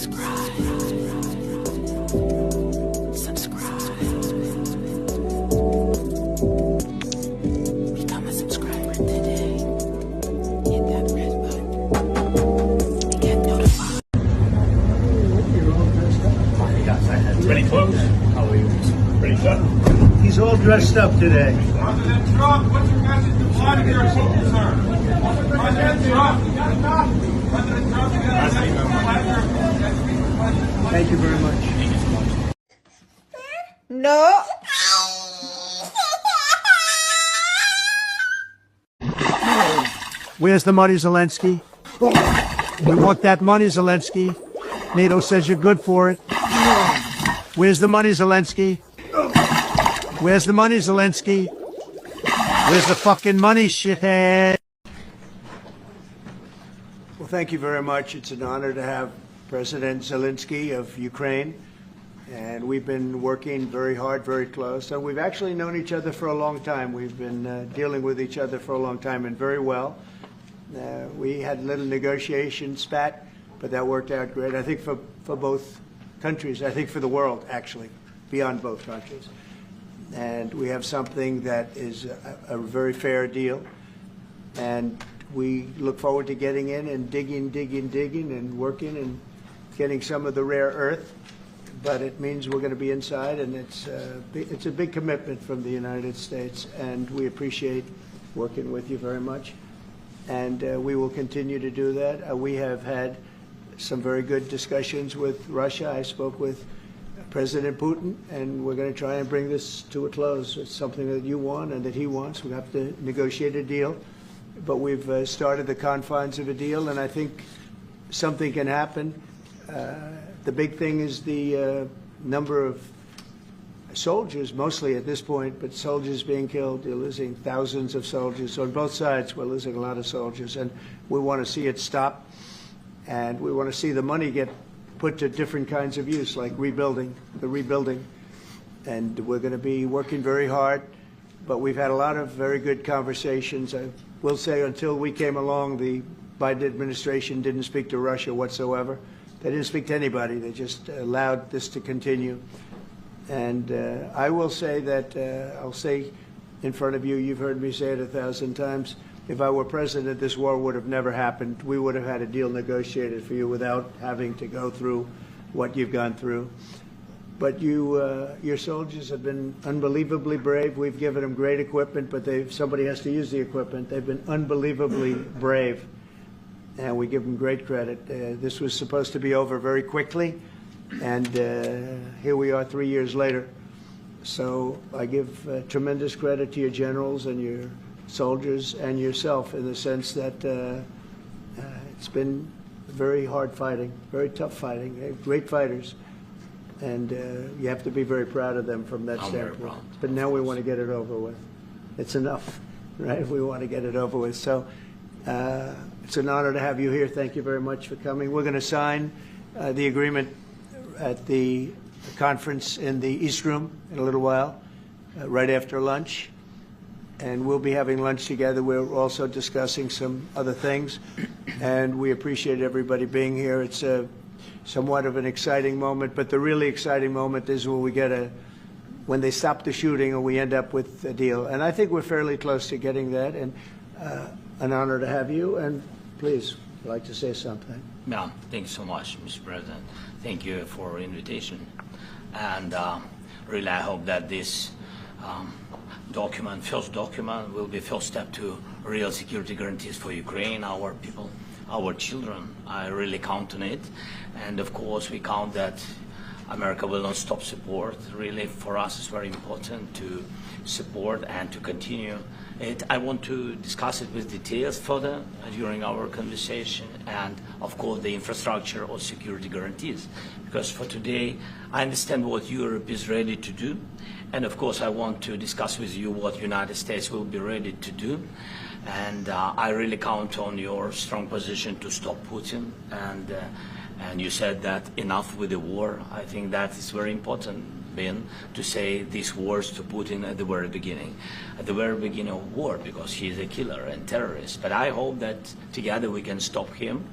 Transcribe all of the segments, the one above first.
Subscribe. Become a subscriber today. Hit that red button. And get notified. Pretty close. How are you? Pretty good. He's all dressed up today. President Trump, what's your message to Vladimir Putin, sir? President Trump, President Trump, you got a message to Vladimir Putin. Thank you very much. No. Where's the money, Zelensky? We want that money, Zelensky. NATO says you're good for it. Where's the money, Zelensky? Where's the money, Zelensky? Where's the fucking money, shithead? Well, thank you very much. It's an honor to have President Zelensky of Ukraine. And we've been working very hard, very close. And we've actually known each other for a long time. We've been dealing with each other for a long time and very well. We had a little negotiation spat, but that worked out great. I think for both countries, I think for the world, actually, beyond both countries. And we have something that is a very fair deal. And we look forward to getting in and digging and working and getting some of the rare earth. But it means we're going to be inside, and it's a big commitment from the United States, and we appreciate working with you very much. And we will continue to do that. We have had some very good discussions with Russia. I spoke with President Putin, and we're going to try and bring this to a close. It's something that you want and that he wants. We have to negotiate a deal, but we've started the confines of a deal, and I think something can happen. The big thing is the number of soldiers, mostly at this point, but soldiers being killed. You're losing thousands of soldiers. On both sides, we're losing a lot of soldiers, and we want to see it stop, and we want to see the money get put to different kinds of use, like rebuilding. And we're going to be working very hard, but we've had a lot of very good conversations. I will say until we came along, the Biden administration didn't speak to Russia whatsoever. They didn't speak to anybody. They just allowed this to continue. And I will say that, I'll say in front of you, you've heard me say it 1,000 times, if I were president, this war would have never happened. We would have had a deal negotiated for you without having to go through what you've gone through. But your soldiers have been unbelievably brave. We've given them great equipment, but somebody has to use the equipment. They've been unbelievably brave, and we give them great credit. This was supposed to be over very quickly, and here we are 3 years later. So I give tremendous credit to your generals and your soldiers and yourself in the sense that it's been very hard fighting, very tough fighting. They're great fighters, and you have to be very proud of them from that standpoint. But now we want to get it over with. It's enough, right? We want to get it over with. So it's an honor to have you here. Thank you very much for coming. We're going to sign the agreement at the conference in the East Room in a little while, right after lunch. And we'll be having lunch together. We're also discussing some other things, and we appreciate everybody being here. It's somewhat of an exciting moment, but the really exciting moment is when when they stop the shooting and we end up with a deal. And I think we're fairly close to getting that, and an honor to have you. And please, I'd like to say something. Yeah, thank you so much, Mr. President. Thank you for the invitation. And really, I hope that this first document will be first step to real security guarantees for Ukraine, our people, our children. I really count on it. And of course, we count that America will not stop support. Really, for us, it's very important to support and to continue it. I want to discuss it with details further during our conversation, and of course the infrastructure or security guarantees, because for today I understand what Europe is ready to do, and of course I want to discuss with you what United States will be ready to do. And I really count on your strong position to stop Putin, and you said that enough with the war. I think that is very important, Ben, to say these words to Putin at the very beginning of war, because he is a killer and terrorist. But I hope that together we can stop him.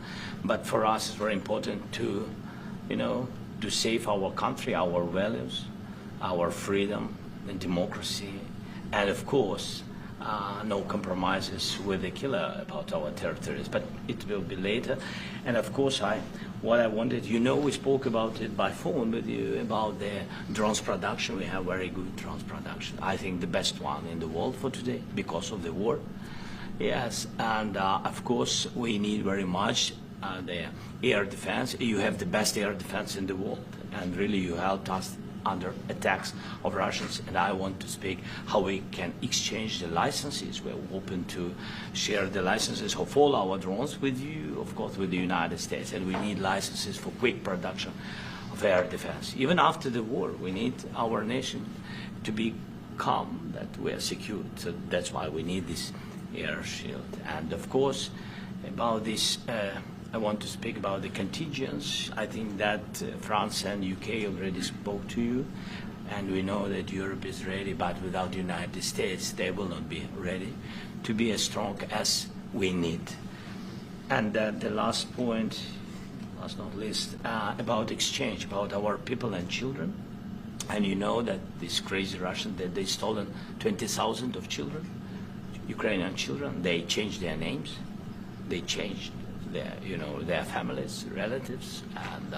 But for us, it's very important to to save our country, our values, our freedom and democracy, and of course, no compromises with the killer about our territories, but it will be later. And of course, what I wanted, we spoke about it by phone with you about the drones production. We have very good drones production. I think the best one in the world for today because of the war. Yes, and of course, we need very much the air defense. You have the best air defense in the world, and really you helped us under attacks of Russians, and I want to speak how we can exchange the licenses. We're open to share the licenses of all our drones with you, of course, with the United States, and we need licenses for quick production of air defense. Even after the war, we need our nation to be calm, that we are secure. So that's why we need this air shield. And of course, about this, I want to speak about the contingents. I think that France and UK already spoke to you, and we know that Europe is ready, but without the United States, they will not be ready to be as strong as we need. And the last point, last not least, about exchange, about our people and children. And you know that this crazy Russian, that they stolen 20,000 of children, Ukrainian children. They changed their names, they changed their families, relatives, and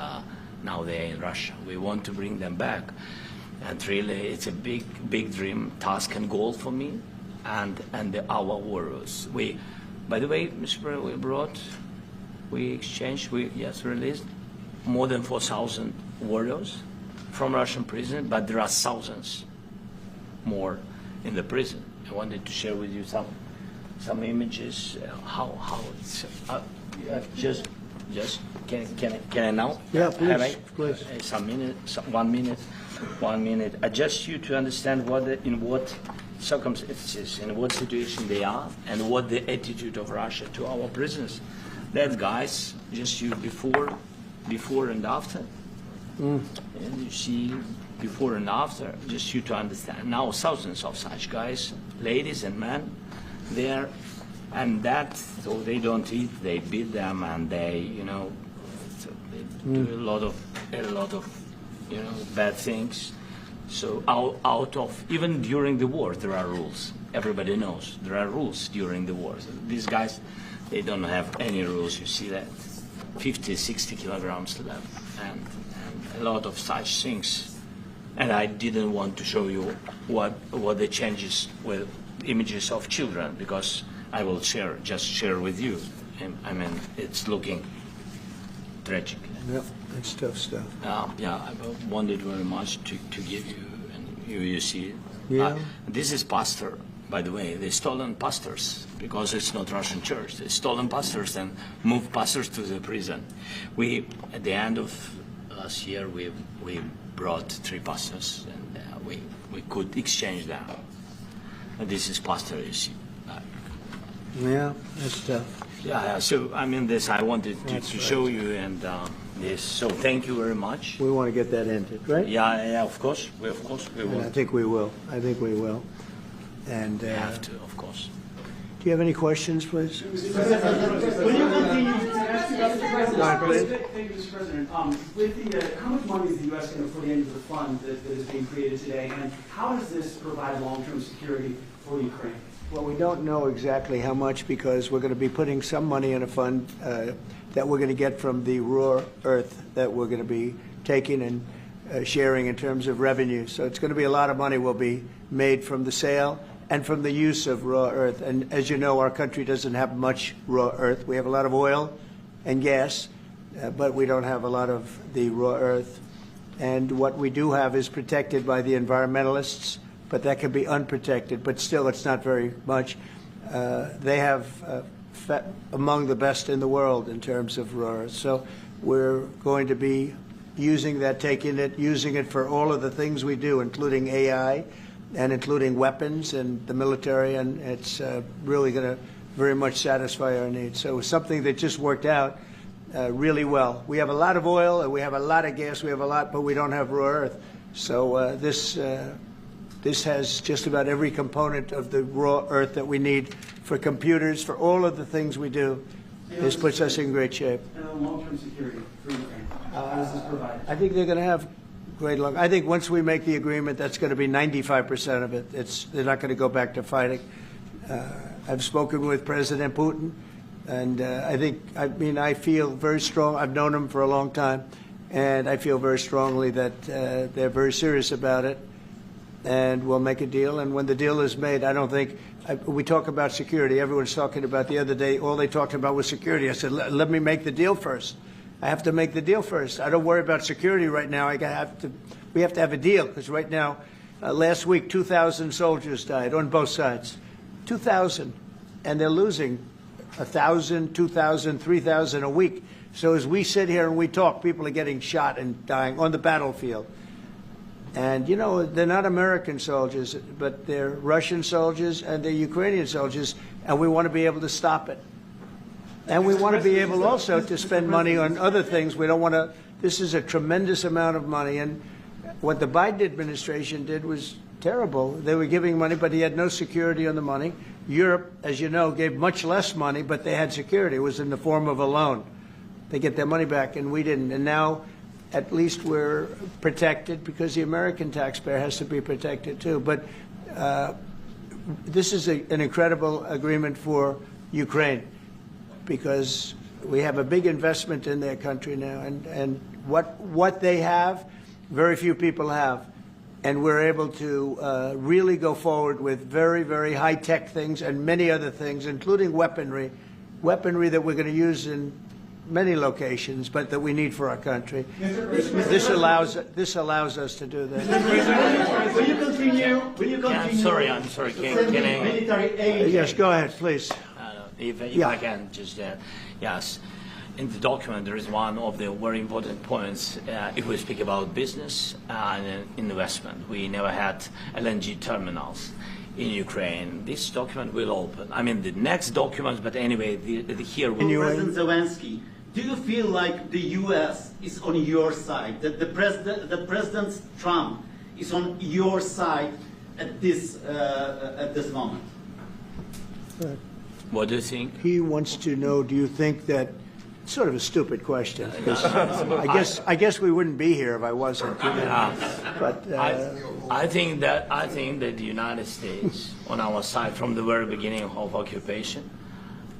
now they're in Russia. We want to bring them back, and really, it's a big dream, task, and goal for me, and our warriors. By the way, Mr. President, we released more than 4,000 warriors from Russian prison, but there are thousands more in the prison. I wanted to share with you some images, how it's. Just can I now? Yeah, please, please. One minute. I just you to understand in what circumstances, in what situation they are, and what the attitude of Russia to our prisoners. That guys, just you before and after. And you see before and after, just you to understand. Now thousands of such guys, ladies and men, there. And so they don't eat, they beat them, and they, so they do a lot of, bad things. So out of, even during the war, there are rules. Everybody knows there are rules during the war. So these guys, they don't have any rules. You see that 50, 60 kilograms left, and a lot of such things. And I didn't want to show you what the changes with images of children, because I will share with you. I mean, it's looking tragic. Yep, that's tough stuff. I wanted very much to give you, and you see it. Yeah. This is pastor, by the way. They stolen pastors, because it's not Russian church. They stolen pastors and moved pastors to the prison. At the end of last year, we brought 3 pastors, and we could exchange them. And this is pastor, you see. Yeah, that's tough. Yeah. So I mean, I wanted to show you, and this. So thank you very much. We want to get that ended, right? Yeah. Of course, we will. I think we will. And We have to, of course. do you have any questions, please? Will you continue to ask about the president? Go ahead, please. Thank you, Mr. President. With how much money is the U.S. going to put into the fund that is being created today, and how does this provide long-term security for Ukraine? Well, we don't know exactly how much, because we're going to be putting some money in a fund that we're going to get from the raw earth that we're going to be taking and sharing in terms of revenue. So it's going to be a lot of money will be made from the sale and from the use of raw earth. And as you know, our country doesn't have much raw earth. We have a lot of oil and gas, but we don't have a lot of the raw earth. And what we do have is protected by the environmentalists, but that can be unprotected, but still it's not very much. They have among the best in the world in terms of raw earth. So we're going to be using that, using it for all of the things we do, including AI and including weapons and the military, and it's really going to very much satisfy our needs. So it's something that just worked out really well. We have a lot of oil, and we have a lot of gas, but we don't have raw earth. So this has just about every component of the raw earth that we need for computers, for all of the things we do. This puts us in great shape. And long-term security for Ukraine. How does this provide? I think they're going to have great luck. I think once we make the agreement, that's going to be 95% of it. They're not going to go back to fighting. I've spoken with President Putin, and I feel very strong. I've known him for a long time, and I feel very strongly that they're very serious about it, and we'll make a deal. And when the deal is made, I don't think we talk about security. Everyone's talking about the other day. All they talked about was security. I said, let me make the deal first. I have to make the deal first. I don't worry about security right now. We have to have a deal, because right now, last week, 2,000 soldiers died on both sides. 2,000, and they're losing 1,000, 2,000, 3,000 a week. So as we sit here and we talk, people are getting shot and dying on the battlefield. And, you know, they're not American soldiers, but they're Russian soldiers and they're Ukrainian soldiers, and we want to be able to stop it. And we want to be able also to spend money on other things. We don't want to. This is a tremendous amount of money. And what the Biden administration did was terrible. They were giving money, but he had no security on the money. Europe, as you know, gave much less money, but they had security. It was in the form of a loan. They get their money back, and we didn't. And now, at least we're protected, because the American taxpayer has to be protected too. But this is an incredible agreement for Ukraine, because we have a big investment in their country now, and what they have, very few people have. And we're able to really go forward with very, very high-tech things and many other things, including weaponry that we're going to use in many locations, but that we need for our country. This allows us to do that. Will you continue? Yeah, I'm sorry. Can I? Military aid. Yes, go ahead, please. If Yeah. I can just, yes. In the document, there is one of the very important points. If we speak about business and investment, we never had LNG terminals in Ukraine. This document will open. I mean, the next document, but anyway, here we President Zelensky, do you feel like the U.S. is on your side? That the President Trump is on your side at this moment? What do you think? He wants to know, do you think that, sort of a stupid question, because I guess we wouldn't be here if I wasn't. But I think that the United States on our side from the very beginning of occupation,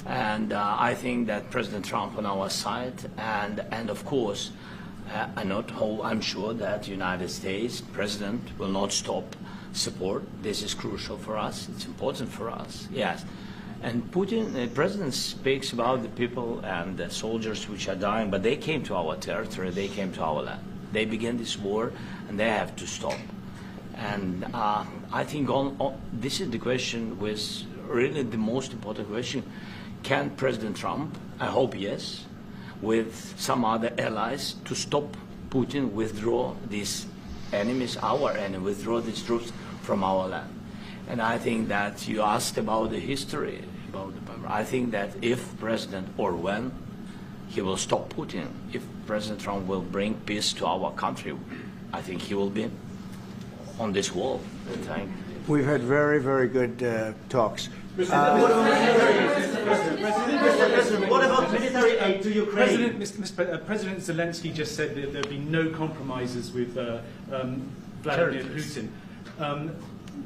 and I think that President Trump on our side, and of course, I'm sure that the United States President will not stop support. This is crucial for us. It's important for us. Yes. And Putin, the president, speaks about the people and the soldiers which are dying, but they came to our territory, they came to our land. They began this war, and they have to stop. And I think this is the question, was really the most important question. Can President Trump, I hope yes, with some other allies, to stop Putin, withdraw these enemies, our enemy, withdraw these troops from our land? And I think that you asked about the history, I think that if President, or when, he will stop Putin, if President Trump will bring peace to our country, I think he will be on this wall. we've had very, very good talks. What about military aid to Ukraine? President Zelensky just said that there'd be no compromises with Vladimir Putin.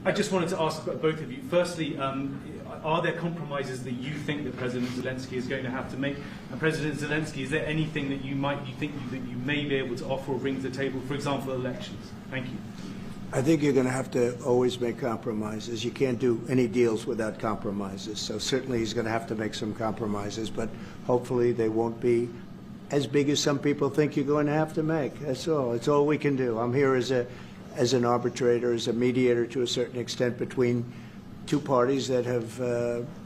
I just wanted to ask both of you. Firstly, are there compromises that you think that President Zelensky is going to have to make? And President Zelensky, is there anything that you think that you may be able to offer or bring to the table, for example, elections? Thank you. I think you're going to have to always make compromises. You can't do any deals without compromises. So certainly he's going to have to make some compromises, but hopefully they won't be as big as some people think you're going to have to make. That's all. It's all we can do. I'm here as an arbitrator, as a mediator to a certain extent between two parties that have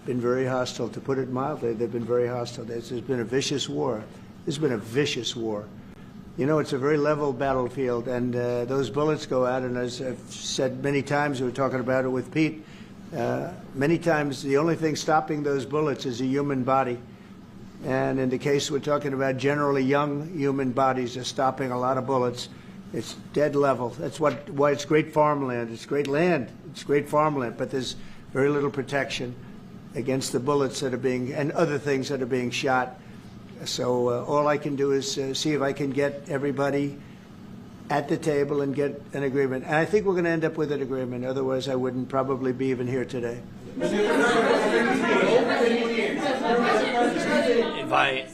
been very hostile. To put it mildly, they've been very hostile. There's been a vicious war. There's been a vicious war. You know, it's a very level battlefield, and those bullets go out, and as I've said many times, we were talking about it with Pete, many times the only thing stopping those bullets is a human body. And in the case we're talking about, generally young human bodies are stopping a lot of bullets. It's dead level. That's why it's great farmland. It's great land. It's great farmland, but there's very little protection against the bullets that are being, and other things that are being shot. So all I can do is see if I can get everybody at the table and get an agreement. And I think we're going to end up with an agreement. Otherwise, I wouldn't probably be even here today.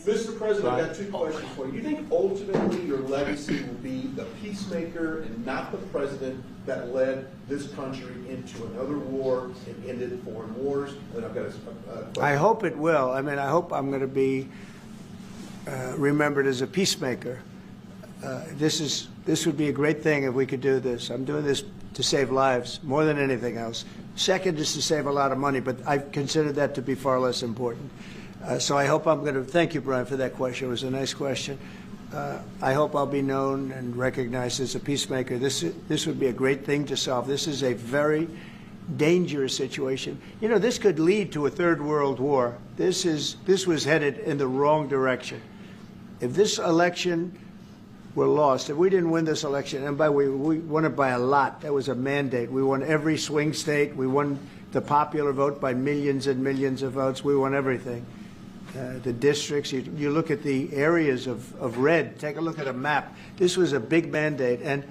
Mr. President, I've got two questions for you. Do you think ultimately your legacy will be the peacemaker and not the president that led this country into another war and ended foreign wars? And I've got a question. I hope it will. I mean, I hope I'm going to be remembered as a peacemaker. This would be a great thing if we could do this. I'm doing this to save lives more than anything else. Second is to save a lot of money, but I consider that to be far less important. So I hope I'm going to thank you, Brian, for that question. It was a nice question. I hope I'll be known and recognized as a peacemaker. This would be a great thing to solve. This is a very dangerous situation. You know, this could lead to a third world war. This was headed in the wrong direction. If this election were lost, if we didn't win this election, and by the way, we won it by a lot. That was a mandate. We won every swing state. We won the popular vote by millions and millions of votes. We won everything. The districts, you look at the areas of red, take a look at a map. This was a big mandate, and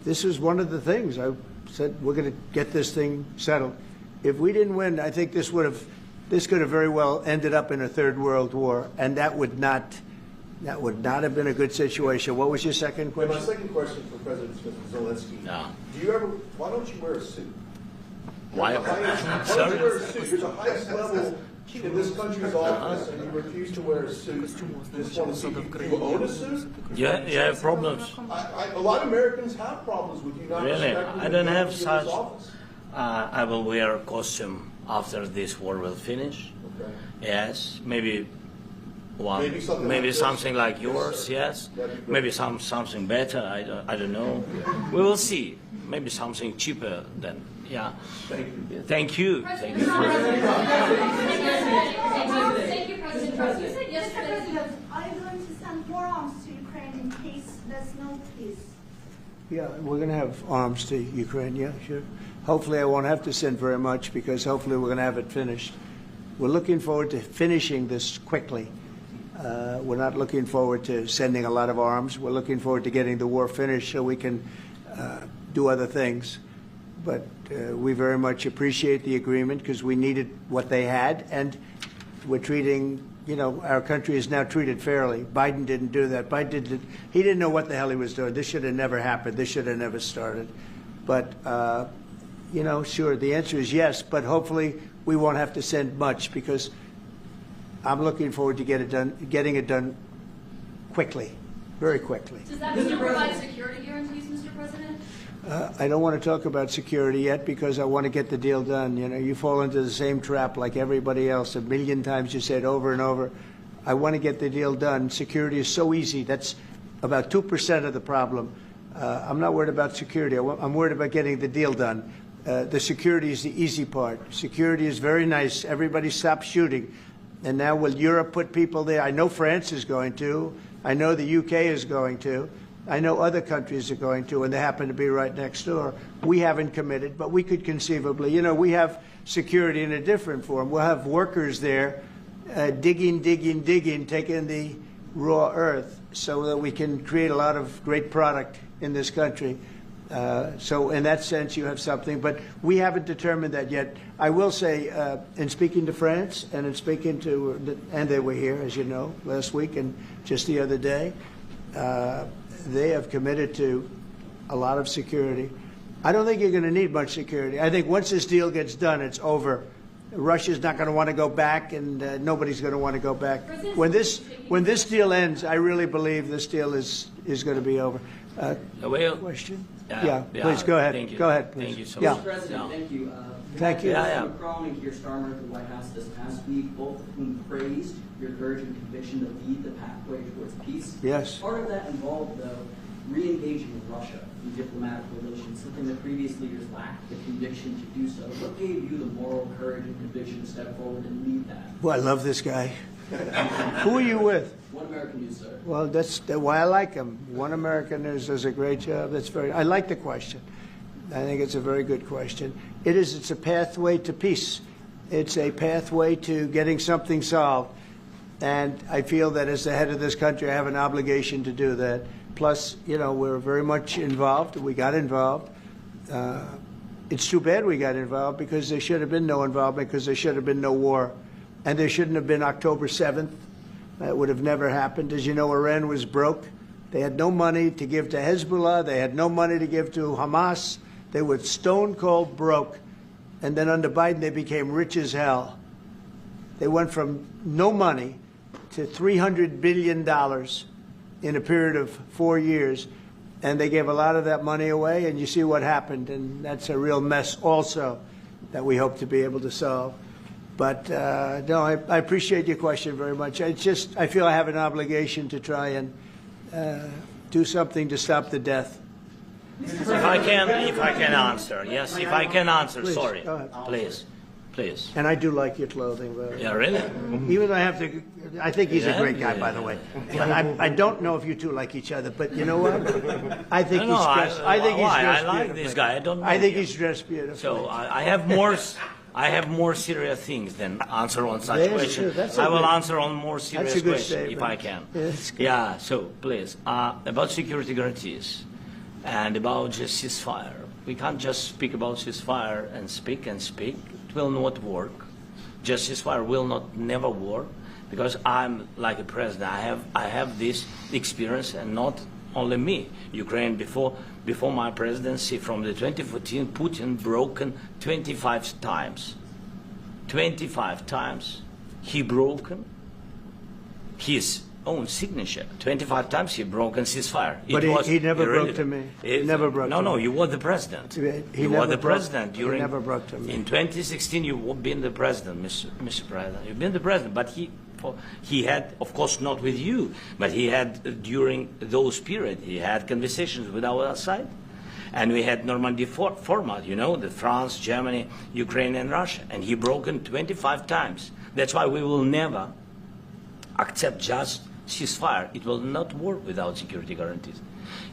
this was one of the things. I said, we're going to get this thing settled. If we didn't win, I think this could have very well ended up in a third world war, and that would not have been a good situation. What was your second question? My second question for President Zelensky. No. Why don't you wear a suit? Why? Why don't you wear a suit? You're the highest level in this country's office, and you refuse to wear a suit. Just want to see, do you own a suit? Yeah, you have problems. A lot of Americans have problems with you not Really? respecting I don't have this such. office. I will wear a costume after this war will finish. Okay. Yes, maybe one, Maybe something like this. like yours. Yes, That'd be great. maybe something better. I don't know. We will see. Maybe something cheaper than. Yeah. Thank you. Thank you. Thank you. Thank you, President Trump. You said yesterday. Mr. President, are you going to send more arms to Ukraine in case there's no peace? Yeah, we're going to have arms to Ukraine, yeah, sure. Hopefully I won't have to send very much because hopefully we're going to have it finished. We're looking forward to finishing this quickly. We're not looking forward to sending a lot of arms. We're looking forward to getting the war finished so we can do other things. But we very much appreciate the agreement because we needed what they had, and we're treating, you know, our country is now treated fairly. Biden didn't do that. He didn't know what the hell he was doing. This should have never happened. This should have never started. But, you know, sure, the answer is yes, but hopefully we won't have to send much because I'm looking forward to getting it done quickly, very quickly. Does that still provide security guarantees, Mr. President? I don't want to talk about security yet because I want to get the deal done. You know, you fall into the same trap like everybody else. 1,000,000 times you say it over and over. I want to get the deal done. Security is so easy. That's about 2% of the problem. I'm not worried about security. I'm worried about getting the deal done. The security is the easy part. Security is very nice. Everybody stops shooting. And now will Europe put people there? I know France is going to. I know the UK is going to. I know other countries are going to, and they happen to be right next door. We haven't committed, but we could conceivably. You know, we have security in a different form. We'll have workers there digging, taking the raw earth so that we can create a lot of great product in this country. So in that sense, you have something, but we haven't determined that yet. I will say, in speaking to France and in speaking to, and they were here, as you know, last week and just the other day, they have committed to a lot of security. I don't think you're going to need much security. I think once this deal gets done, it's over. Russia's not going to want to go back, and nobody's going to want to go back. When this deal ends, I really believe this deal is going to be over. Question? Yeah, please go ahead. Thank you. Go ahead, please. Thank you so Yeah. much. Mr. President, thank you. Thank you. Macron and Keir Starmer at the White House this past week, both of whom praised your courage and conviction to lead the pathway towards peace. Yes. Part of that involved, though, re-engaging with Russia in diplomatic relations, something that previous leaders lacked the conviction to do so. What gave you the moral courage and conviction to step forward and lead that? Well, I love this guy. Who are you with? One American News, sir. Well, that's why I like him. One American News does a great job. I like the question. I think it's a very good question. It's a pathway to peace. It's a pathway to getting something solved. And I feel that as the head of this country, I have an obligation to do that. Plus, you know, we're very much involved. We got involved. It's too bad we got involved because there should have been no involvement, because there should have been no war. And there shouldn't have been October 7th. That would have never happened. As you know, Iran was broke. They had no money to give to Hezbollah. They had no money to give to Hamas. They were stone cold broke. And then under Biden, they became rich as hell. They went from no money to $300 billion in a period of 4 years. And they gave a lot of that money away, and you see what happened. And that's a real mess also that we hope to be able to solve. But no, I appreciate your question very much. It's just, I feel I have an obligation to try and do something to stop the death. If I can answer, yes, if I can answer, Please, sorry, go ahead. please. And I do like your clothing, but Yeah, really? even though I think he's a great guy, by the way. But I don't know if you two like each other. But you know what? I think he's dressed. I think he's dressed I like beautifully. this guy. I don't know I think him. he's dressed beautifully. So I have more. I have more serious things than answer on such Yes, questions. that's a I will good- answer on more serious that's a good questions if statement. I can. Yeah, that's good. Yeah. So please, about security guarantees and about just ceasefire. We can't just speak about ceasefire and speak and speak. It will not work. Just ceasefire will not never work, because I'm like a president. I have this experience, and not only me. Ukraine before my presidency, from the 2014, Putin broken 25 times. 25 times he broken his own signature. 25 times he broken ceasefire. But he never broke to me. He never broke to me. No, you were the president. You never were the broke- president he during. never broke to me. In 2016, you've been the president, Mr. President. You've been the president, but he had, of course, not with you, but he had during those periods. He had conversations with our side, and we had Normandy format. You know, the France, Germany, Ukraine, and Russia, and he broken 25 times. That's why we will never accept just ceasefire. It will not work without security guarantees.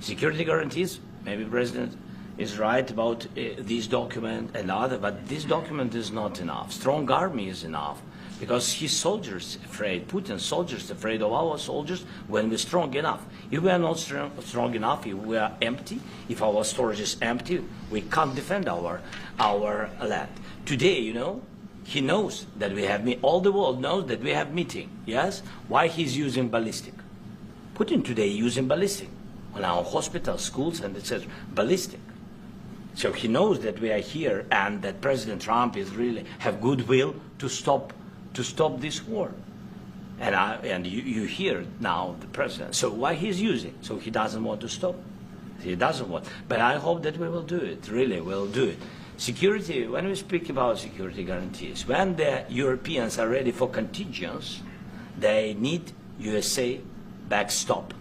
Security guarantees, maybe President is right about this document and other, but this document is not enough. Strong army is enough, because his soldiers afraid, Putin's soldiers afraid of our soldiers when we're strong enough. If we are not strong enough, if we are empty, if our storage is empty, we can't defend our land. Today, you know, he knows that we have all the world knows that we have meeting. Yes? Why he's using ballistic? Putin today using ballistic on our hospitals, schools, and it says ballistic. So he knows that we are here, and that President Trump is really have goodwill to stop this war. And you hear now the president. So why he's using? So he doesn't want to stop. He doesn't want. But I hope that we will do it. Really, we'll do it. Security, when we speak about security guarantees, when the Europeans are ready for contingents, they need USA backstop.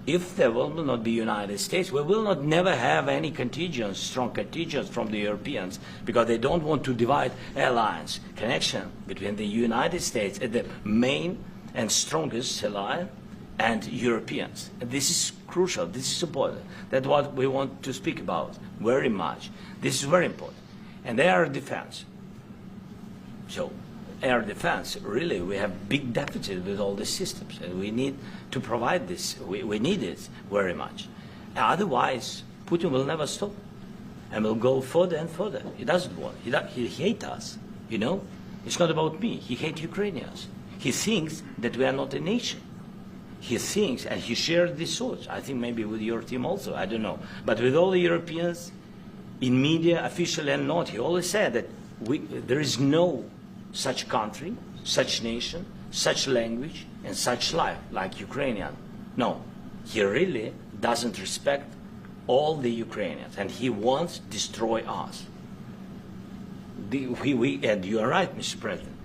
If there will not be United States, we will not never have any contingents, strong contingents from the Europeans, because they don't want to divide alliance connection between the United States as the main and strongest ally and Europeans. And this is crucial. This is important. That's what we want to speak about very much. This is very important. And air defense. So air defense, really, we have big deficit with all these systems, and we need to provide this. We need it very much. Otherwise, Putin will never stop, and will go further and further. He doesn't want. He hates us. You know, it's not about me. He hates Ukrainians. He thinks that we are not a nation. He thinks, and he shared this thoughts. I think maybe with your team also. I don't know, but with all the Europeans, in media, official and not, he always said that there is no such country, such nation, such language, and such life like Ukrainian. No, he really doesn't respect all the Ukrainians, and he wants to destroy us. And you are right, Mr. President.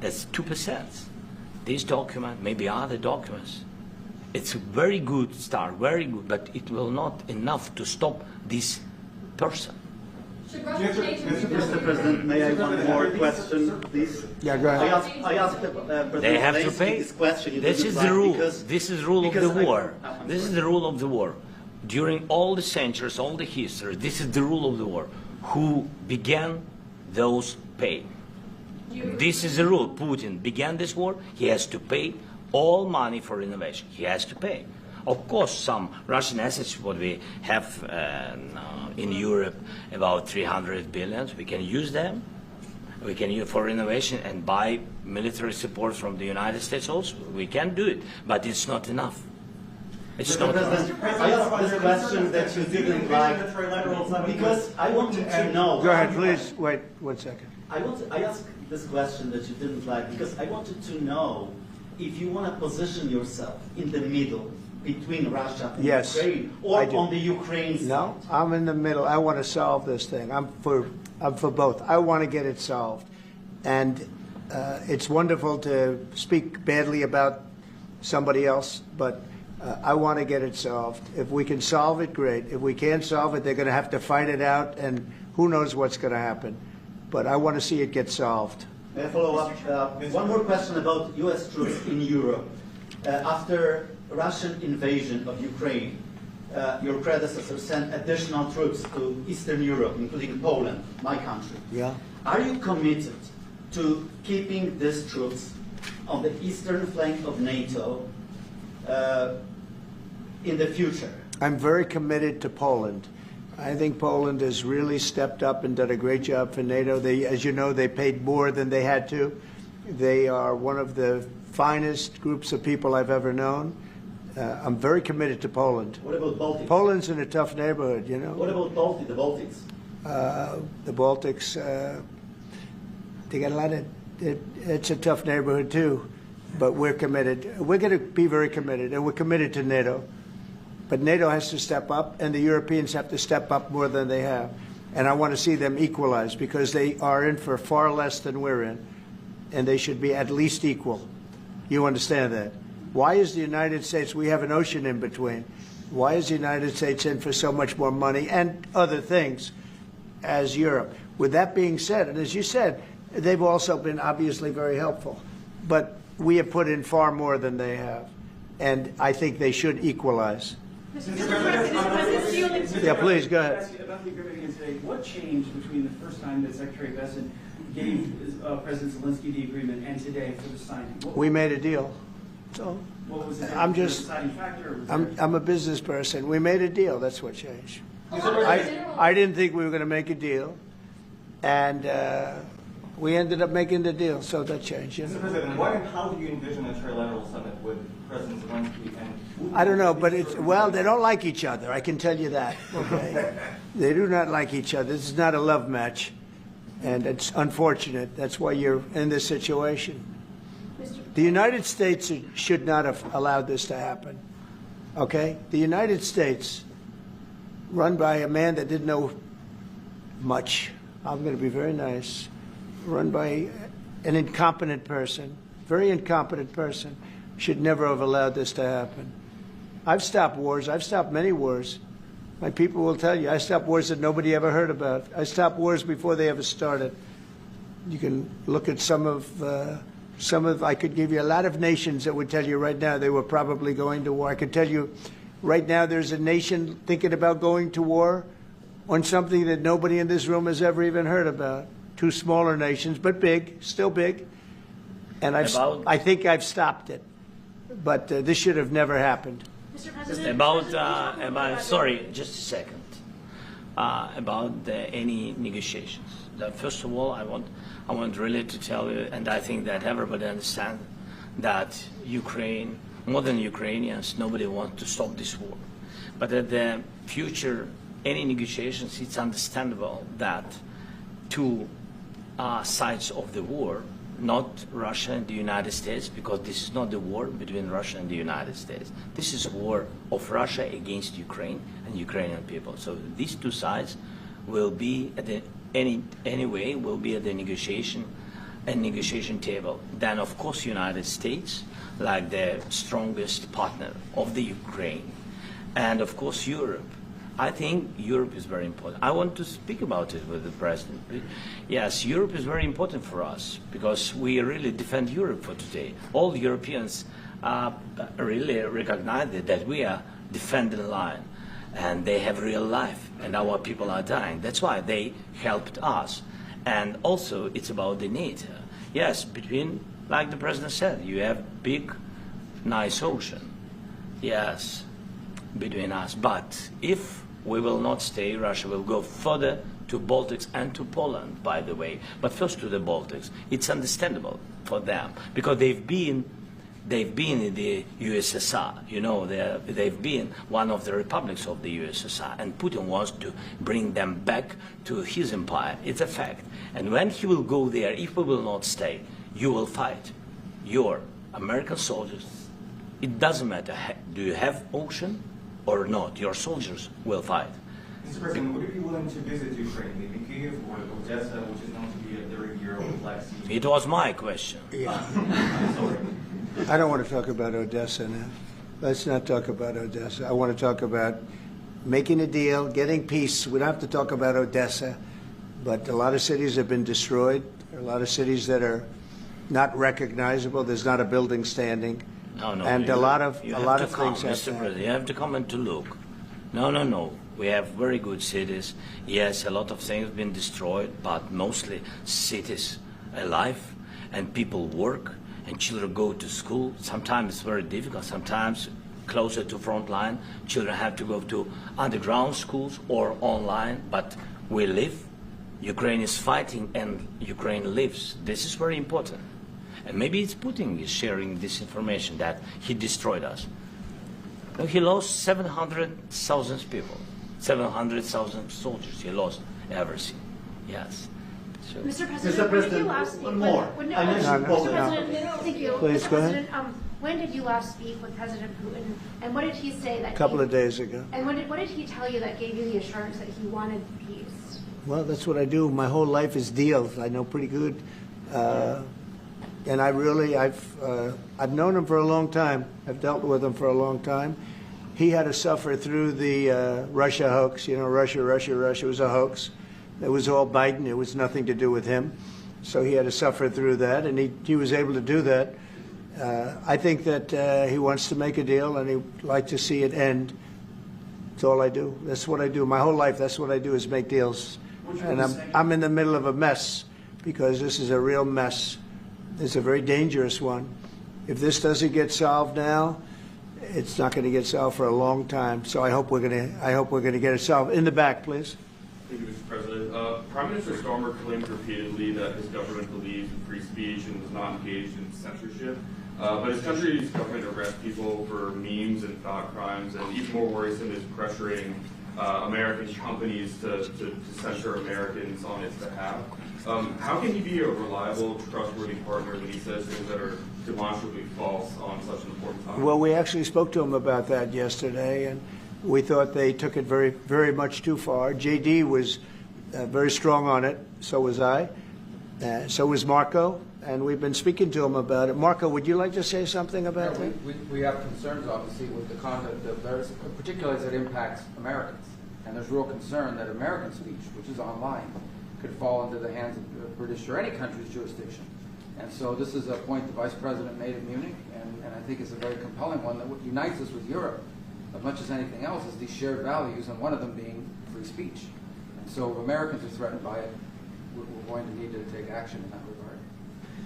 That's 2%. This document, maybe other documents, it's a very good start, very good, but it will not enough to stop this person. Should Russia change its Mr. President, may I one more question, please? Yeah, go ahead. I asked President They have to Zelensky pay. this question. You This didn't is write the rule. because- This is the rule of because the I- war. I'm This is sorry. the rule of the war. During all the centuries, all the history, this is the rule of the war. Who began, those pay. This is the rule. Putin began this war. He has to pay all money for innovation. He has to pay. Of course, some Russian assets, what we have in Europe, about 300 billion, we can use them. We can use for innovation and buy military support from the United States also. We can do it, but it's not enough. It's not enough. I asked this question that you didn't like because I wanted to know. Go ahead, please. Wait 1 second. I asked this question that you didn't like because I wanted to know if you want to position yourself in the middle between Russia and Yes, Ukraine, or on the Ukraine side. No, I'm in the middle. I want to solve this thing. I'm for both. I want to get it solved. And it's wonderful to speak badly about somebody else, but I want to get it solved. If we can solve it, great. If we can't solve it, they're going to have to fight it out, and who knows what's going to happen. But I want to see it get solved. May I follow up? One more question about U.S. troops in Europe. After Russian invasion of Ukraine, your predecessor sent additional troops to Eastern Europe, including Poland, my country. Yeah. Are you committed to keeping these troops on the eastern flank of NATO in the future? I'm very committed to Poland. I think Poland has really stepped up and done a great job for NATO. They, as you know, they paid more than they had to. They are one of the finest groups of people I've ever known. I'm very committed to Poland. What about Baltics? Poland's in a tough neighborhood, you know. What about the Baltics? The Baltics, they got a lot of, it's a tough neighborhood too, but we're committed. We're going to be very committed, and we're committed to NATO. But NATO has to step up, and the Europeans have to step up more than they have. And I want to see them equalize, because they are in for far less than we're in, and they should be at least equal. You understand that? Why is the United States, we have an ocean in between, why is the United States in for so much more money and other things as Europe? With that being said, and as you said, they've also been obviously very helpful, but we have put in far more than they have, and I think they should equalize. Yeah, please, go ahead. About the agreement against today, what changed between the first time that Secretary Bessent gave President Zelensky the agreement and today for the signing? We made a deal. So what was the deciding factor? I'm a business person. We made a deal. That's what changed. I didn't think we were going to make a deal, and we ended up making the deal. So that changed. You know? Mr. President, what and how do you envision a trilateral summit with President Zelensky and? I don't know, but it's, well, they don't like each other. I can tell you that. Okay, they do not like each other. This is not a love match, and it's unfortunate. That's why you're in this situation. The United States should not have allowed this to happen. Okay, the United States, run by a man that didn't know much. I'm going to be very nice. Run by an incompetent person, very incompetent person, should never have allowed this to happen. I've stopped wars. I've stopped many wars. My people will tell you, I stopped wars that nobody ever heard about. I stopped wars before they ever started. You can look at some of, I could give you a lot of nations that would tell you right now they were probably going to war. I could tell you right now there's a nation thinking about going to war on something that nobody in this room has ever even heard about. Two smaller nations, but big, still big. And I think I've stopped it. But this should have never happened. Mr. President, About sorry, just a second. About any negotiations. First of all, I want really to tell you, and I think that everybody understands that Ukraine, more than Ukrainians, nobody wants to stop this war. But at the future, any negotiations, it's understandable that two sides of the war, not Russia and the United States, because this is not the war between Russia and the United States. This is a war of Russia against Ukraine and Ukrainian people. So these two sides will be at the anyway will be at the negotiation table. Then of course United States, like the strongest partner of the Ukraine, and of course Europe. I think Europe is very important. I want to speak about it with the President. Yes, Europe is very important for us because we really defend Europe for today. All Europeans really recognize that we are defending the line, and they have real life, and our people are dying. That's why they helped us. And also, it's about the NATO. Yes, between, like the president said, you have big, nice ocean. Yes, between us. But if we will not stay, Russia will go further to Baltics and to Poland, by the way. But first to the Baltics. It's understandable for them because they've been in the USSR. You know, they've been one of the republics of the USSR, and Putin wants to bring them back to his empire. It's a fact. And when he will go there, if we will not stay, you will fight. Your American soldiers, it doesn't matter, do you have ocean or not, your soldiers will fight. Mr. President, would you be willing to visit Ukraine, maybe Kyiv or Odessa, which is known to be a 30-year-old Black Sea? It was my question. Yeah. Sorry. I don't want to talk about Odessa now. Let's not talk about Odessa. I want to talk about making a deal, getting peace. We don't have to talk about Odessa, but a lot of cities have been destroyed. There are a lot of cities that are not recognizable. There's not a building standing. No, and a lot of things have Mr. President, you have to come and to look. No. We have very good cities. Yes, a lot of things have been destroyed, but mostly cities alive, and people work, and children go to school. Sometimes it's very difficult. Sometimes closer to front line, children have to go to underground schools or online, but we live. Ukraine is fighting, and Ukraine lives. This is very important. And maybe it's Putin is sharing this information that he destroyed us. No, he lost 700,000 people, 700,000 soldiers. He lost everything. Yes. So. Mr. President, when did you last speak one more. with I mentioned Mr. President, thank you. Please, Mr. go ahead. President, when did you last speak with President Putin, and what did he say that? A couple of days ago. And what did he tell you that gave you the assurance that he wanted peace? Well, that's what I do. My whole life is deals. I know pretty good. And I've known him for a long time. I've dealt with him for a long time. He had to suffer through the Russia hoax. You know, Russia was a hoax. It was all Biden. It was nothing to do with him. So he had to suffer through that, and he was able to do that. I think that he wants to make a deal, and he'd like to see it end. That's all I do. That's what I do. My whole life, that's what I do is make deals. And I'm in the middle of a mess because this is a real mess. It's a very dangerous one. If this doesn't get solved now, it's not going to get solved for a long time. So I hope we're going to get it solved. In the back, please. Thank you, Mr. President. Prime Minister Starmer claimed repeatedly that his government believes in free speech and was not engaged in censorship. But his country's government arrests people for memes and thought crimes, and even more worrisome is pressuring American companies to censor Americans on its behalf. How can he be a reliable, trustworthy partner when he says things that are demonstrably false on such an important topic? Well, we actually spoke to him about that yesterday, and we thought they took it very, very much too far. JD was very strong on it. So was I. So was Marco. And we've been speaking to him about it. Marco, would you like to say something about that? We have concerns, obviously, with the conduct of those, particularly as it impacts Americans. And there's real concern that American speech, which is online, could fall into the hands of the British or any country's jurisdiction. And so this is a point the Vice President made in Munich, and I think it's a very compelling one that unites us with Europe as much as anything else is these shared values, and one of them being free speech. And so if Americans are threatened by it, we're going to need to take action in that regard.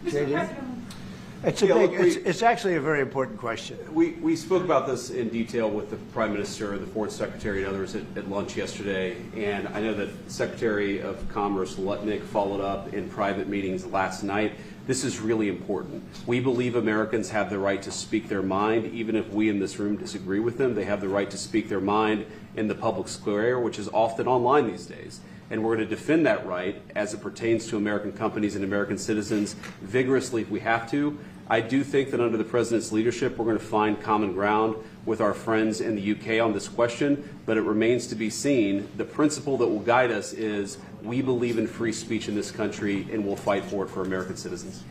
Mr. President. It's actually a very important question. We spoke about this in detail with the Prime Minister, the Foreign Secretary, and others at lunch yesterday, and I know that Secretary of Commerce Lutnick followed up in private meetings last night. This is really important. We believe Americans have the right to speak their mind, even if we in this room disagree with them. They have the right to speak their mind in the public square, which is often online these days. And we're going to defend that right as it pertains to American companies and American citizens vigorously if we have to. I do think that under the President's leadership, we're going to find common ground with our friends in the UK on this question, but it remains to be seen. The principle that will guide us is we believe in free speech in this country, and we'll fight for it for American citizens.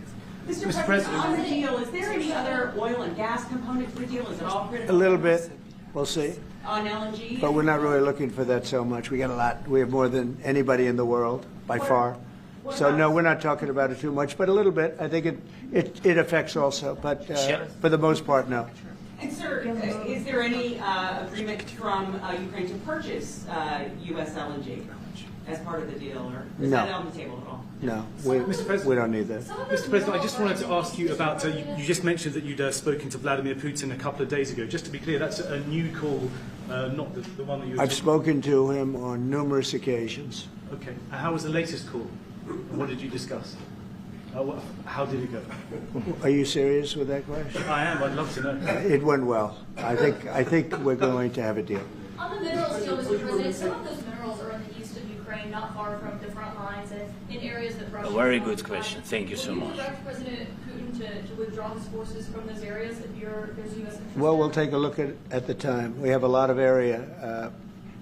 Mr. President, on the deal, is there any other oil and gas component to the deal? Is it all critical? A little bit. We'll see. On LNG? But we're not really looking for that so much. We got a lot. We have more than anybody in the world, by far. So no, we're not talking about it too much, but a little bit. I think it affects also, but for the most part, no. And sir, is there any agreement from Ukraine to purchase U.S. LNG as part of the deal, or is that on the table at all? No, Mr. President, we don't need that. Mr. President, I just wanted to ask you about, you just mentioned that you'd spoken to Vladimir Putin a couple of days ago. Just to be clear, that's a new call, not the one that you were I've spoken to him on numerous occasions. Okay. And how was the latest call? What did you discuss? How did it go? Are you serious with that question? I am. I'd love to know. It went well. I think we're going to have a deal. On the minerals deal, Mr. President, some of those minerals are in the east of Ukraine, not far from the front lines, and in areas that Russia. A very good question. Thank you so much. Will you direct President Putin to withdraw his forces from those areas if there's U.S. interest? Well, we'll take a look at the time. We have a lot of area.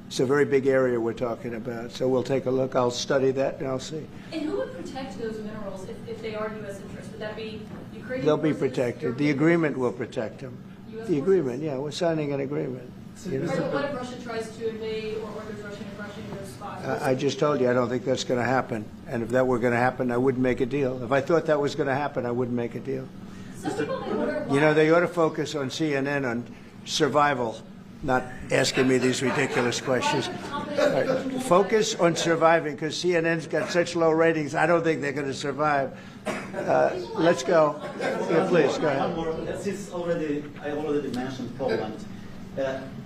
It's a very big area we're talking about, so we'll take a look. I'll study that and I'll see. And who would protect those minerals if they are U.S. interests? Would that be Ukrainian? They'll be forces, protected. European The agreement will forces? protect them. US The forces? agreement, yeah, we're signing an agreement. You know? What if Russia tries to invade or orders Russian aggression in those spots? I just told you I don't think that's going to happen. And if that were going to happen, I wouldn't make a deal. If I thought that was going to happen, I wouldn't make a deal. Some people may wonder why. You know, they ought to focus on CNN on survival, not asking me these ridiculous questions. Focus on surviving, because CNN's got such low ratings, I don't think they're going to survive. Let's go. Yeah, please, go ahead. One more. Since I already mentioned Poland.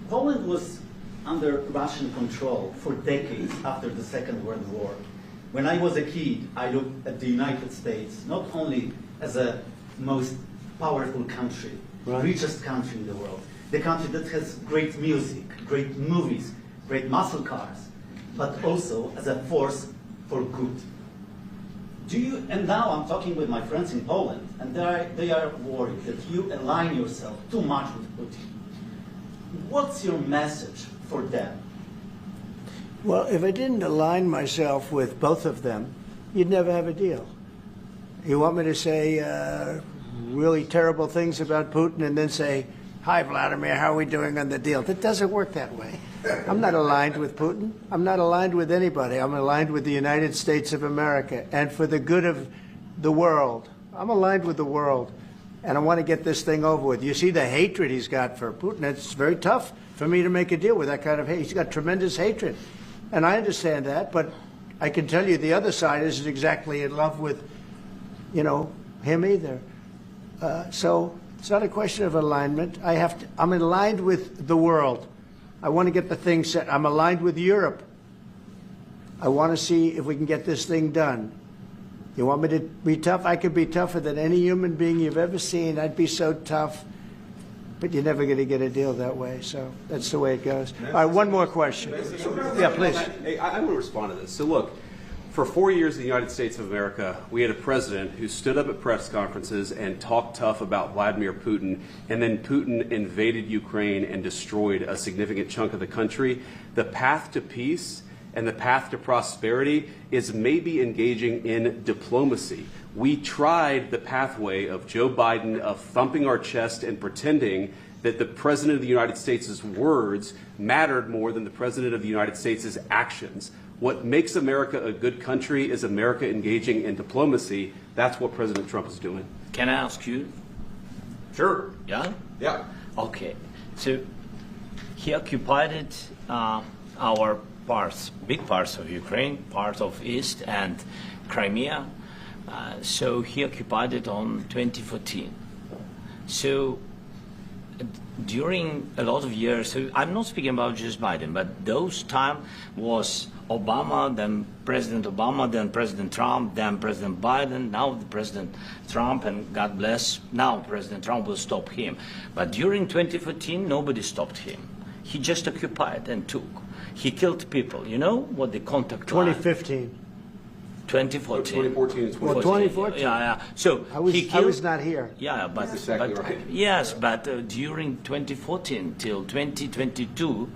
Poland was under Russian control for decades after the Second World War. When I was a kid, I looked at the United States not only as a most powerful country, richest country in the world, the country that has great music, great movies, great muscle cars, but also as a force for good. And now I'm talking with my friends in Poland, and they are worried that you align yourself too much with Putin. What's your message for them? Well, if I didn't align myself with both of them, you'd never have a deal. You want me to say really terrible things about Putin and then say, "Hi, Vladimir, how are we doing on the deal?" That doesn't work that way. I'm not aligned with Putin. I'm not aligned with anybody. I'm aligned with the United States of America. And for the good of the world, I'm aligned with the world. And I want to get this thing over with. You see the hatred he's got for Putin. It's very tough for me to make a deal with that kind of hate. He's got tremendous hatred. And I understand that, but I can tell you the other side isn't exactly in love with, him either. So it's not a question of alignment. I'm aligned with the world. I want to get the thing set. I'm aligned with Europe. I want to see if we can get this thing done. You want me to be tough? I could be tougher than any human being you've ever seen. I'd be so tough. But you're never going to get a deal that way. So that's the way it goes. All right, one more question. Yeah, please. I want to respond to this. So look, for 4 years in the United States of America, we had a president who stood up at press conferences and talked tough about Vladimir Putin, and then Putin invaded Ukraine and destroyed a significant chunk of the country. The path to peace and the path to prosperity is maybe engaging in diplomacy. We tried the pathway of Joe Biden, of thumping our chest and pretending that the President of the United States' words mattered more than the President of the United States' actions. What makes America a good country is America engaging in diplomacy. That's what President Trump is doing. Can I ask you? Sure. Yeah? Yeah. Okay. So he occupied our parts, big parts of Ukraine, part of East and Crimea. So he occupied it on 2014. So during a lot of years, so I'm not speaking about just Biden, but those time was Obama, then President Obama, then President Trump, then President Biden, now the President Trump, and God bless, now President Trump will stop him. But during 2014, nobody stopped him. He just occupied and took. He killed people. You know what the contact 2015. 2014. 2014 and 2014. Well, 2014. Yeah. So I was not here. Yeah, but That's exactly right. Yes, but during 2014 till 2022,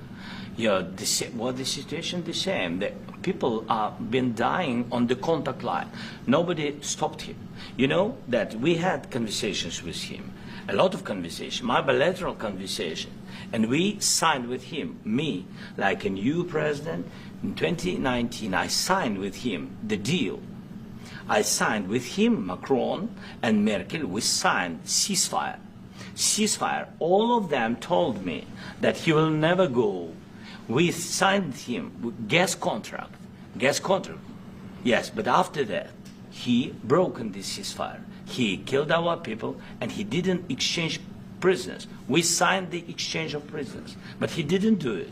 the situation the same. The people have been dying on the contact line. Nobody stopped him. You know that we had conversations with him, a lot of conversation, my bilateral conversation, and we signed with him, me, like a new president. In 2019, I signed with him the deal. I signed with him, Macron and Merkel, we signed ceasefire. ceasefire. All of them told me that he will never go. We signed him with gas contract. Yes, but after that, he broken this ceasefire. He killed our people, and he didn't exchange prisoners. We signed the exchange of prisoners, but he didn't do it.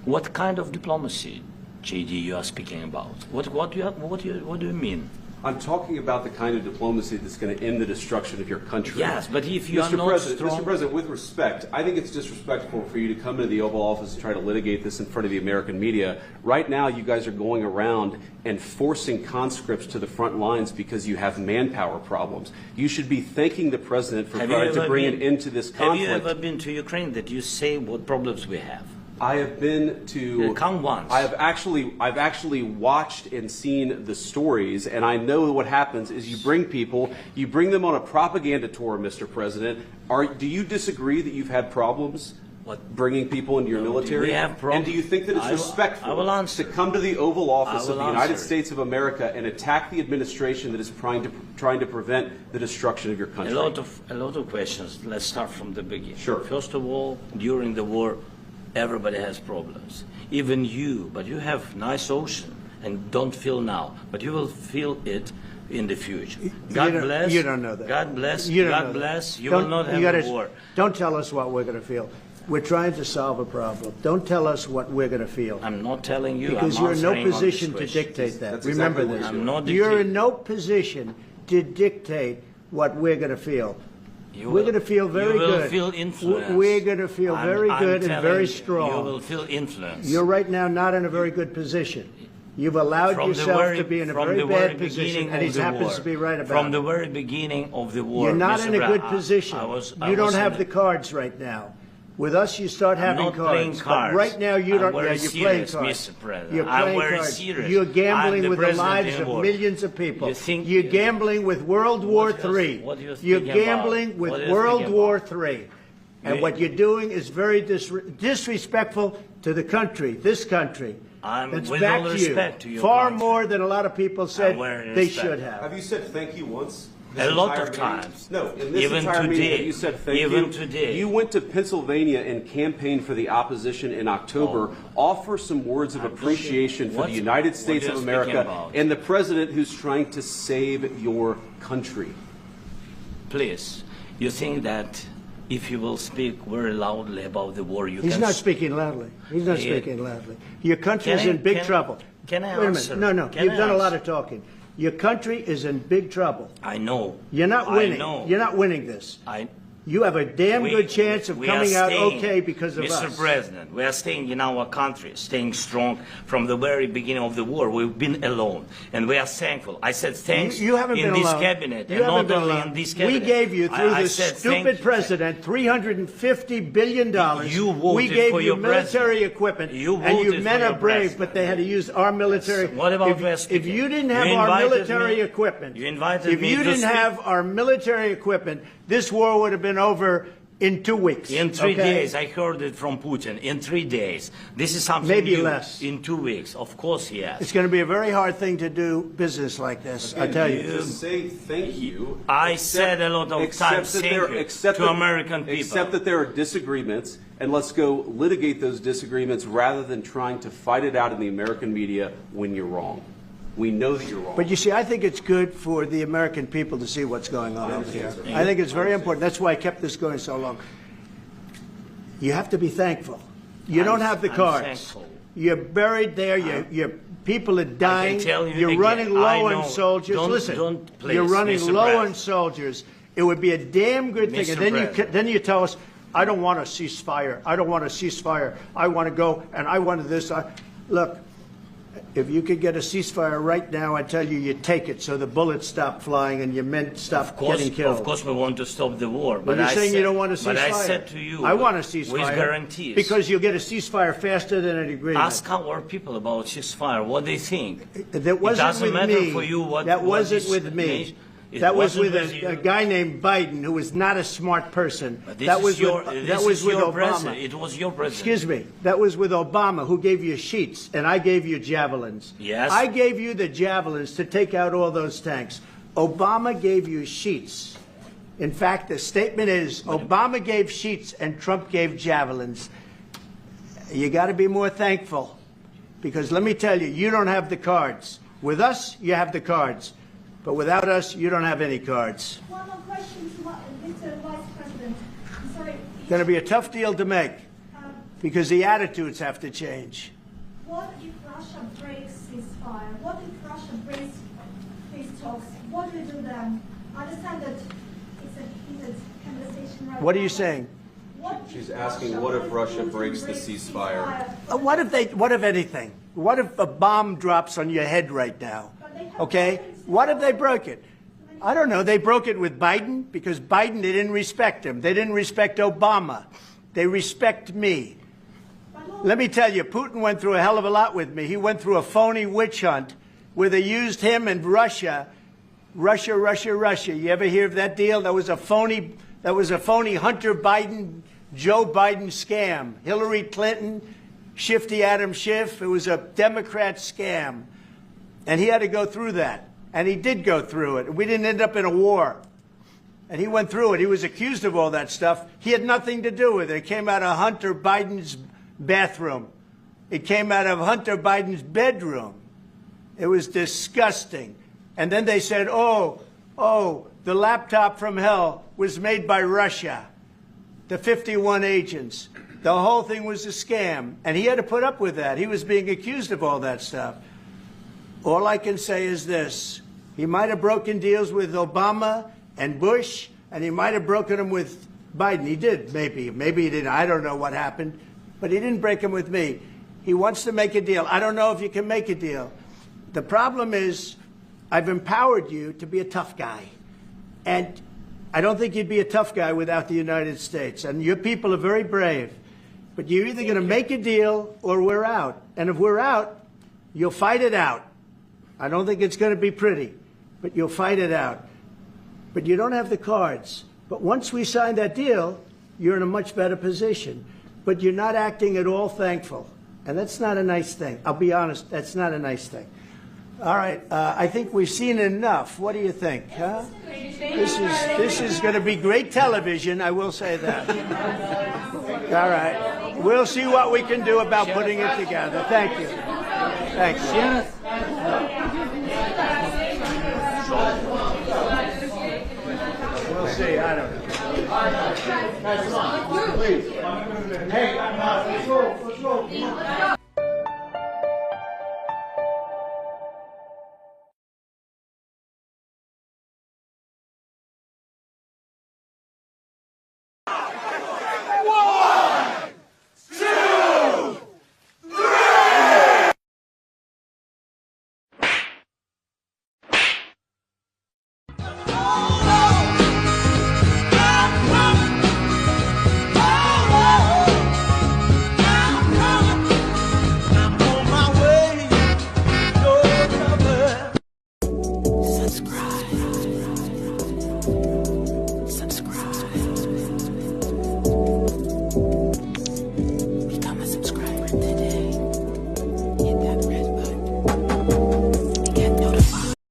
What kind of diplomacy, JD, you are speaking about? What do you mean? I'm talking about the kind of diplomacy that's going to end the destruction of your country. Yes, but if you are not Mr. President, with respect, I think it's disrespectful for you to come into the Oval Office and try to litigate this in front of the American media. Right now, you guys are going around and forcing conscripts to the front lines because you have manpower problems. You should be thanking the President for trying to bring an end to this conflict. Have you ever been to Ukraine that you say what problems we have? I have been to. Come once. I've actually watched and seen the stories, and I know what happens is you bring them on a propaganda tour, Mr. President. Do you disagree that you've had problems bringing people into your military? We have problems. And do you think that it's respectful to come to the Oval Office of the United States of America and attack the administration that is trying to prevent the destruction of your country? A lot of questions. Let's start from the beginning. Sure. First of all, during the war, everybody has problems. Even you, but you have nice ocean and don't feel now, but you will feel it in the future. God bless. You don't know that. God bless. You don't God know bless. that. You will not have a war. Don't tell us what we're going to feel. We're trying to solve a problem. Don't tell us what we're going to feel. I'm not telling you. Because I'm you're in no answering on position this to question. dictate that. That's Remember exactly this. what I'm not You're in dictating. no position to dictate what we're going to feel. We're going to feel very good. You will feel influence. We're going to feel very good and very strong. You will feel influence. You're right now not in a very good position. You've allowed yourself to be in a very bad position, and he happens to be right about it. From the very beginning of the war, You're not Mr. in a good Brown, position. You don't have the cards right now. With us, you start having I'm not playing cards. cards. But right now, you don't. I'm very You're playing serious, cards. Mr. President. You're I'm playing very cards. serious. You're I'm gambling the with the president lives in of war. millions of people. You think You're gambling with World War III. what do you You're think gambling about? with What do you World think War about? III. And what you're doing is very disrespectful to the country, this country. That's with back all to respect to you. your Far country. more than a lot of people said very they respect. should have. Have you said thank you once? A lot of times. No, in this Even entire today. meeting, you said thank you. Even today. You went to Pennsylvania and campaigned for the opposition in October. Offer some words of appreciation for the United States of America and the president who's trying to save your country. Please, you think that if you will speak very loudly about the war, you He's can... not speaking loudly. He's not speaking loudly. Your country is in big trouble. Can I Wait a answer? minute. No, Can you've I done a lot answer? of talking. Your country is in big trouble. I know. You're not winning. I know. You're not winning this. You have a damn good chance of we are coming out staying, okay because of Mr. us. President, we are staying in our country, staying strong from the very beginning of the war. We've been alone, and we are thankful. I said thanks You haven't in been this alone. cabinet, You and haven't not been only alone. in this cabinet. We gave you, through I this said stupid president, $350 billion. You voted we gave for you your military president. equipment, You and you voted men for are your brave, president. but they had to use our military. What about if you didn't have You our invited military me- equipment, You invited if me you to didn't speak. have our military equipment, this war would have been over in 2 weeks. In 3 okay? days, I heard it from Putin. In 3 days, this is something Maybe new. less. In 2 weeks, of course, yes. It's going to be a very hard thing to do business like this, I tell you. To say thank you. I said a lot of times thank you to American people. Except that there are disagreements, and let's go litigate those disagreements rather than trying to fight it out in the American media when you're wrong. We know that you're wrong. But you see, I think it's good for the American people to see what's going on over here. I think it's very important. That's why I kept this going so long. You have to be thankful. You don't have the I'm cards. thankful. You're buried there. Your people are dying. I can tell you You're again, running I low know. on soldiers. Listen, you're Please, running Mr. low President. on soldiers. It would be a damn good thing. Mr. And then President. then you tell us, I don't want a ceasefire. I don't want a ceasefire. I want to go and I want this. Look. If you could get a ceasefire right now, I tell you, you take it so the bullets stop flying and your men stop getting killed. Of course, we want to stop the war. But you're saying you don't want a ceasefire. But I said to you, I want a ceasefire. with guarantees. Because you'll get a ceasefire faster than an agreement. Ask our people about ceasefire, what they think. That wasn't it doesn't with matter me. for you what that what wasn't this with me. nation- it That was wasn't with you. a guy named Biden, who was not a smart person. But this That is was your- with, this that was is with your Obama. president. It was your president. Excuse me. That was with Obama, who gave you sheets, and I gave you javelins. Yes. I gave you the javelins to take out all those tanks. Obama gave you sheets. In fact, the statement is Obama gave sheets and Trump gave javelins. You got to be more thankful, because let me tell you, you don't have the cards. With us, you have the cards. But without us, you don't have any cards. One more question to Mr. Vice President. I'm sorry. It's going to be a tough deal to make, because the attitudes have to change. What if Russia breaks ceasefire? What if Russia breaks peace talks? What do you do then? I understand that it's a heated conversation right now. What are you saying? She's asking, what if Russia breaks the ceasefire? What if anything? What if a bomb drops on your head right now? Okay? What if they broke it? I don't know. They broke it with Biden, because Biden, they didn't respect him. They didn't respect Obama. They respect me. Let me tell you, Putin went through a hell of a lot with me. He went through a phony witch hunt where they used him and Russia. Russia. You ever hear of that deal? That was a phony Hunter Biden, Joe Biden scam. Hillary Clinton, Shifty Adam Schiff. It was a Democrat scam. And he had to go through that. And he did go through it. We didn't end up in a war. And he went through it. He was accused of all that stuff. He had nothing to do with it. It came out of Hunter Biden's bathroom. It came out of Hunter Biden's bedroom. It was disgusting. And then they said, oh, the laptop from hell was made by Russia. The 51 agents. The whole thing was a scam. And he had to put up with that. He was being accused of all that stuff. All I can say is this. He might have broken deals with Obama and Bush, and he might have broken them with Biden. He did, maybe. Maybe he didn't. I don't know what happened. But he didn't break them with me. He wants to make a deal. I don't know if you can make a deal. The problem is, I've empowered you to be a tough guy. And I don't think you'd be a tough guy without the United States. And your people are very brave. But you're either going to make a deal or we're out. And if we're out, you'll fight it out. I don't think it's going to be pretty, but you'll fight it out. But you don't have the cards. But once we sign that deal, you're in a much better position. But you're not acting at all thankful. And that's not a nice thing. I'll be honest, that's not a nice thing. All right, I think we've seen enough. What do you think? Huh? This is going to be great television, I will say that. All right. We'll see what we can do about putting it together. Thank you. Thanks. We'll see. I don't know. Guys, come on. Please. Hey, let's go.